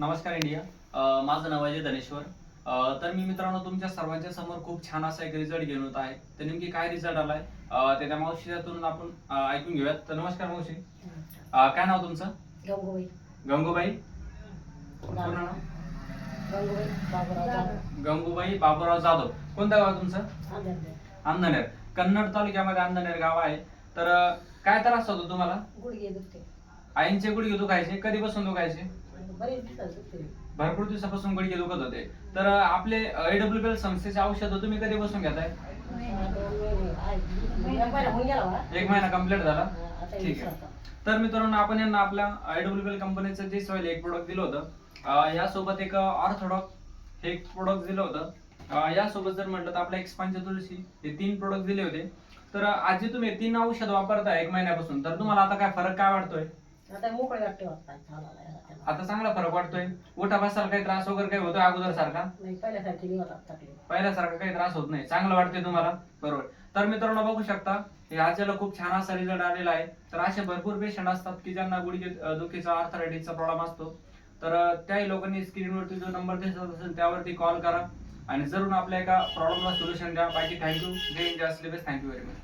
नमस्कार इंडिया. माझं नाव अजय धनेश्वर. तर मी मित्रांनो तुमच्या सर्वांच्या समोर खूप छान असा एक रिझल्ट घेऊन होत आहे. तर नेमकी काय रिझल्ट आलाय ते त्या मावशीतून आपण ऐकून घेऊयात. तर नमस्कार मावशी. काय नाव तुमचं? गंगूबाई. गंगूबाई. पूर्ण नाव? गंगूबाई बाबूराव जाधव. कोणतं गाव आहे तुमचं? अंधनेर. कन्नड तालुक्यामध्ये अंधनेर गाव आहे. तर काय त्रास होतो तुम्हाला? गुडघे दुखते. आईंचे गुडघे दुखायचे, कधीपासून दुखायचे? बरेच दिवसात दुखते. भरपूर दिवसापासून गुडघे दुखत होते. तर आपले AWL संस्थेचे औषध तुम्ही कधीपासून घेताय? 1 महिना कंप्लीट झाला. ठीक आहे. तर मित्रांनो आपण यांना आपल्या AWL कंपनीचं जे सॉइल एक प्रोडक्ट दिलं होतं, यासोबत एक ऑर्थोडॉक्स हे एक प्रोडक्ट दिलं होतं. यासोबत जर म्हटलं तर आपलं एक पंचतुलसी हे 3 प्रोडक्ट दिले होते. तर आज जे तुम्ही 3 औषध वापरताय 1 महिन्यापासून, तर तुम्हाला आता काय फरक काय वाटतोय? आता मोकळे वाटते. आता चांगला फरक वाटतोय. उठा बसायला काही त्रास वगैरे काही होतोय अगोदर सारखा? नाही, पहिल्यासारखी नाही होत तकलीफ. पहिल्यासारखा काही त्रास होत नाही. चांगलं वाटतंय तुम्हाला? बरोबर. तर मित्रांनो बघू शकता ह्याच्याला खूप छान असा रिझल्ट आलेला आहे. तर असे भरपूर पेशंट असतात की ज्यांना गुडघे दुखीचा आर्थरायटिसचा प्रॉब्लेम असतो. तर त्याही लोकांनी स्क्रीनवरती जो नंबर दिसत असेल त्यावरती कॉल करा आणि जरूर आपल्या एका प्रॉब्लेमला सोल्युशन द्या. बाकी थँक्यू. जय हिंद, जय Shri Krishna. Thank you very much.